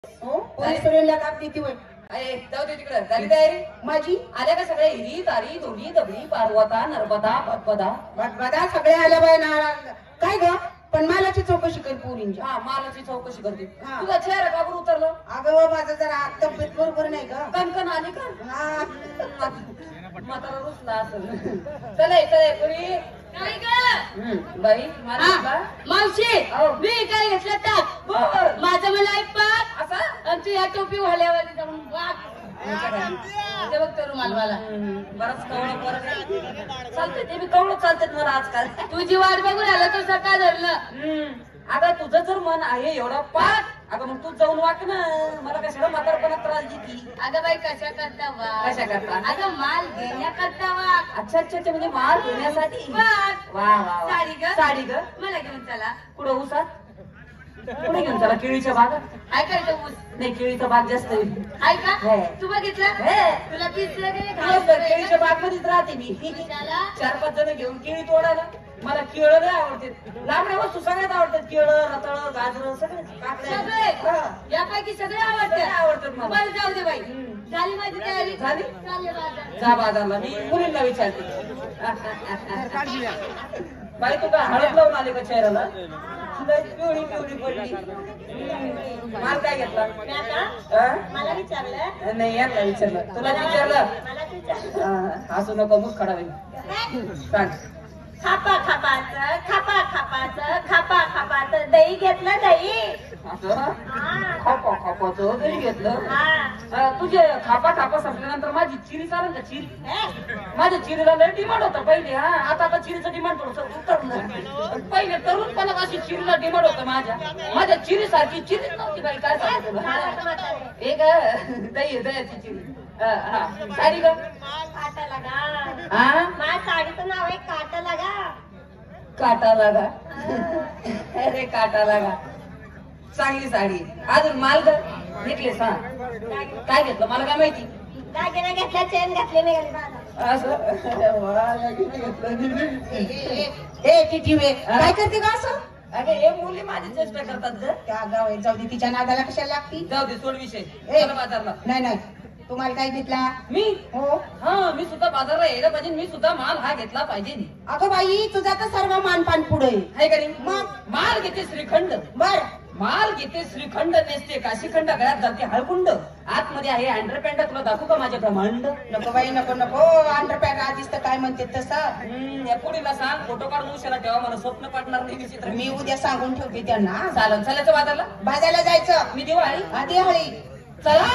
हो पोलीस स्टेशनला काम देती होय. अरे जाऊ दे तिकडे. झाली तयारी माझी आल्या का सगळे? हिरी तारी दोडी दबडी पार्वता नर्मदा भदभदा बदा सगळे आल्या बाय ना. काय ग पण मालाची चौकशी कर पोरींच्या. हा मालाची चौकशी करते. हा. तुझा चेहरा का बरं उतरलं? अगं माझं जरा तब्येत बरोबर नाही ग. कणकण आली का? हा. म्हातारा रुसला असेल. चला कोणी काय ग बाई मला का? मावशी अहो. मी काय घेतलं टाक बर. माझं मला एक पाक असा आणि तू या टोपी वाल्यावाली जाऊन वाग ते बघ तो रुमाल मला बराच कवळ परत चालते. ते बी कवळ चालतात मला आजकाल. तुझी वाट बघून आलं तर सकाळ धरलं. अगं तुझं जर मन आहे एवढा पाक, अगं मग तू जाऊन वाक ना. मला कशाला म्हातारपणात त्रास देती? अगं बाई कशा करता वाग कशा करता? अगं माल घेण्याकरता वाग अच्छा अच्छा अच्छा, म्हणजे माल घेण्यासाठी. वाग वा वा वा. साडी ग साडी ग. मला घेऊन चला. कुठं उसात? कुठे घेऊन चला? केळीच्या बागात? काय करायचं ऊस नाही, केळीचा बाग जास्त होईल. आहे का हे. तू बघितलं हे. तुला दिसलं की नाही? नाही, तर केळीच्या बाग मध्येच राहते मी. कशाला? 4-5 जण घेऊन केळी तोडायला. मला केळं नाही आवडते. लांबड्या वस्तू सगळ्यात आवडतात. केळं, रताळ, गाजर सगळे. सगळे यापैकी सगळे सगळे आवडतात. आवडतात मला. बरं जाऊ दे बाई. झाली माझी तयारी झाली? चालले बाजार. जा बाजारला. मी मुलींना विचारते. बाई तू काय हळद लावून आले का चेहऱ्याला? लय पिवळी पिवळी पडली. माल काय घेतला? मी आता हा? मला विचारलं नाही यांना विचारलं. तुला विचारलं? मला विचारलं असू नको मुख खडा होईल. सांग. खापा खापाचं दही घेतलं दही. असं हा. खापाचं दही घेतलं. हा. तुझे खापा संपल्यानंतर माझी चिरी चालेल का? चिरी हे? माझ्या चिरीला लय डिमांड होता पहिले. हा आता चिरीचं डिमांड थोडस उतरलं. पण पहिले तरुणपणात अशी चिरीला डिमांड होतं. माझ्या चिरी सारखी चिरीच नव्हती बाई. काय सांगू तुला? एक दह्याची चिरी. हा. साडी ग. काटा लगा. हा माझ्या साडीचं नाव आहे काटा लगा. काटा लागा. अरे काटा लागा. चांगली साडी. अजून माल ग. नेकलेस. हा काय घेतलं मला काय माहिती? दागिना घेतला चेन घातली नाही घाली असं ए टिटीवे काय करते का असं? अगं हे मुली माझी चेष्टा करतात ग. त्या गाव जाऊ दे तिच्या नादाला कशाला लागती? जाऊ दे सोड विषय. ए. चला बाजारला. नाही तुम्हाला काय घेतला? मी हो हा मी सुद्धा बाजारला यायला पाहिजे. मी सुद्धा माल हा घेतला पाहिजे. अगं बाई तुझा तर सर्व मानपान पुढे हाय का नाही? मग माल घेते श्रीखंड. बर माल घेते श्रीखंड. नेसते काशीखंड. गळ्यात जाते हळकुंड. आतमध्ये आहे अंडरपॅन्ट. तुला दाखवू का माझ्या ब्रह्मांड? नको बाई नको अंडरपॅड आधीच तर काय म्हणते तसं. या पुढीला सांग फोटो काढून उशाला ठेवा. मला स्वप्न पडणार नाही विचित्र. मी उद्या सांगून ठेवते त्यांना. चालन. चालायचं बाजारला. बाजारला जायचं. मी दिवाळी आधी हळी चला.